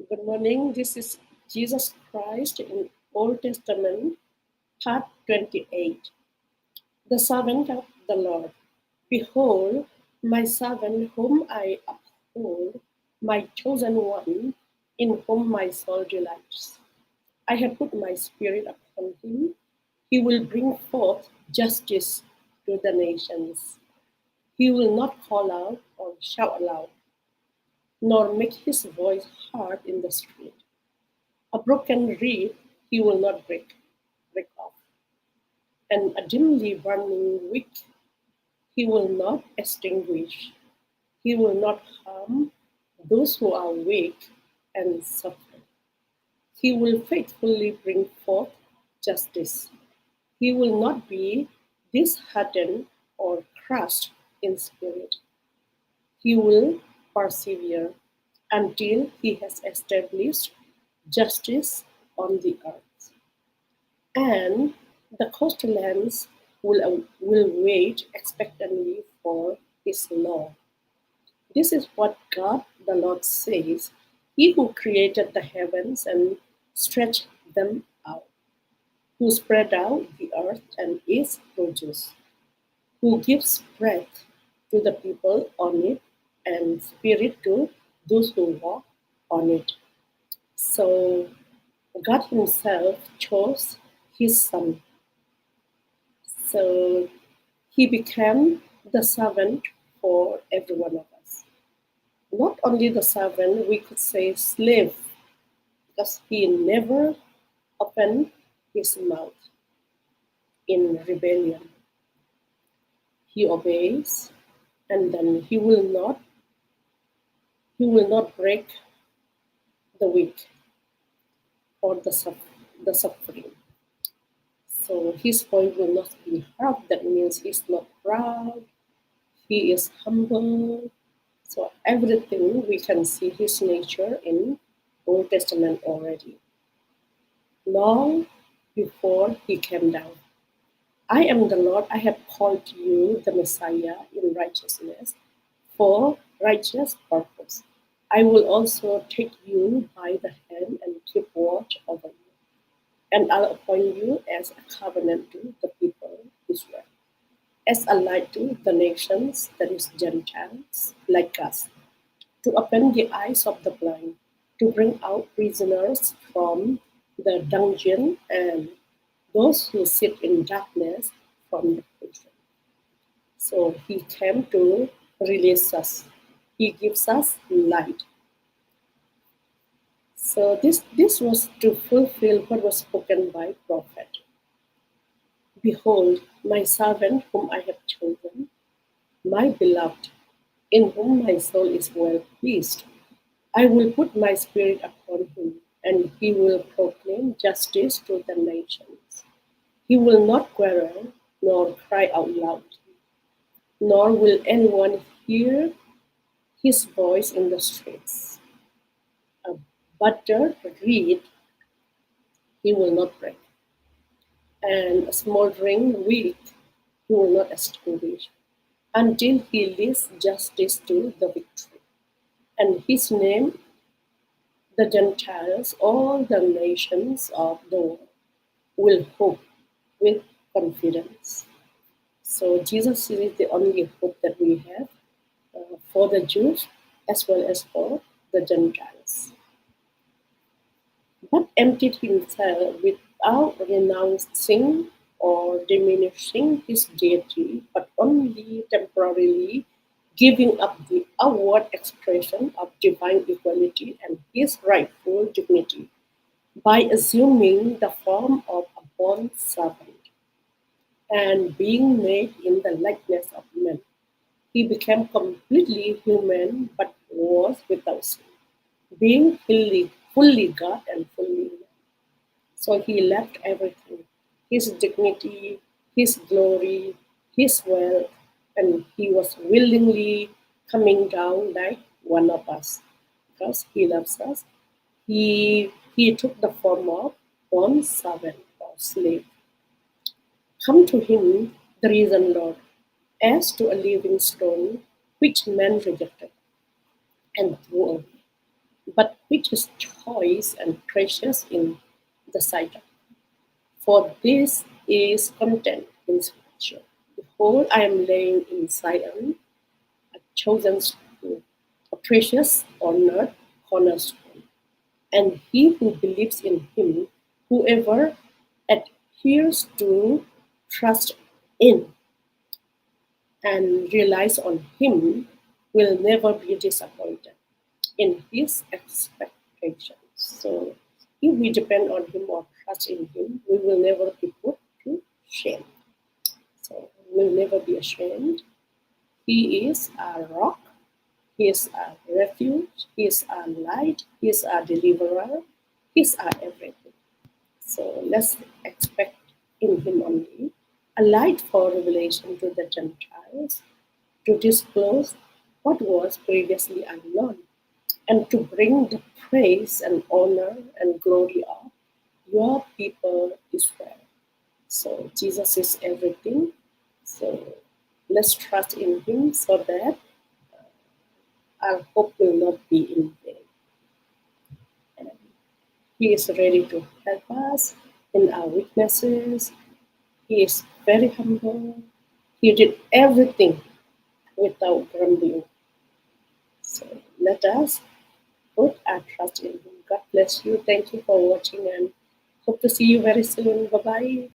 Good morning. This is Jesus Christ in Old Testament, Part 28. The servant of the Lord. Behold, my servant whom I uphold, my chosen one, in whom my soul delights. I have put my spirit upon him. He will bring forth justice to the nations. He will not call out or shout aloud, nor make his voice heard in the street. A broken reed he will not break off, and a dimly burning wick he will not extinguish. He will not harm those who are weak and suffer. He will faithfully bring forth justice. He will not be disheartened or crushed in spirit. He will persevere until he has established justice on the earth. And the coastlands will wait expectantly for his law. This is what God the Lord says, He who created the heavens and stretched them out, who spread out the earth and its produce, who gives breath to the people on it and spirit to those who walk on it. So God Himself chose His Son. So He became the servant for every one of us. Not only the servant, we could say slave, because He never opened His mouth in rebellion. He obeys, and then He will not break the weak or the suffering. So His voice will not be heard. That means He's not proud. He is humble. So everything we can see His nature in Old Testament already. Long before He came down. I am the Lord, I have called you the Messiah in righteousness for righteous purpose. I will also take you by the hand and keep watch over you. And I'll appoint you as a covenant to the people Israel, as a light to the nations, that is Gentiles, like us, to open the eyes of the blind, to bring out prisoners from the dungeon, and those who sit in darkness from the prison. So He came to release us. He gives us light. So this was to fulfill what was spoken by prophet. Behold, my servant whom I have chosen, my beloved, in whom my soul is well pleased. I will put my spirit upon him, and he will proclaim justice to the nations. He will not quarrel, nor cry out loud, nor will anyone hear his voice in the streets. A buttered reed he will not break, and a smoldering wick he will not extinguish, until he leads justice to the victory. And his name, the Gentiles, all the nations of the world, will hope with confidence. So Jesus is the only hope that we have for the Jews as well as for the Gentiles. But emptied himself without renouncing or diminishing his deity, but only temporarily giving up the outward expression of divine equality and his rightful dignity by assuming the form of a bond servant and being made in the likeness of men. He became completely human but was without sin, being fully God and fully man. So he left everything, his dignity, his glory, his wealth, and he was willingly coming down like one of us because he loves us. He took the form of bond servant or slave. Come to him, the risen Lord, as to a living stone which men rejected and threw away, but which which is choice and precious in the sight of God. For this is content in Scripture. Behold, I am laying in Zion a chosen stone, a precious, honored cornerstone. And he who believes in him, whoever adheres to, trust in, and relies on him will never be disappointed in his expectations. So if we depend on him or trust in him, we will never be put to shame. So we'll never be ashamed. He is our rock, he is our refuge, he is our light, he is our deliverer, he is our everything. So let's expect in him only a light for revelation to the Gentiles, to disclose what was previously unknown, and to bring the praise and honor and glory of your people Israel. So Jesus is everything. So let's trust in him so that our hope will not be in vain. And he is ready to help us in our weaknesses. He is very humble. He did everything without grumbling. So let us put our trust in him. God bless you. Thank you for watching and hope to see you very soon. Bye bye.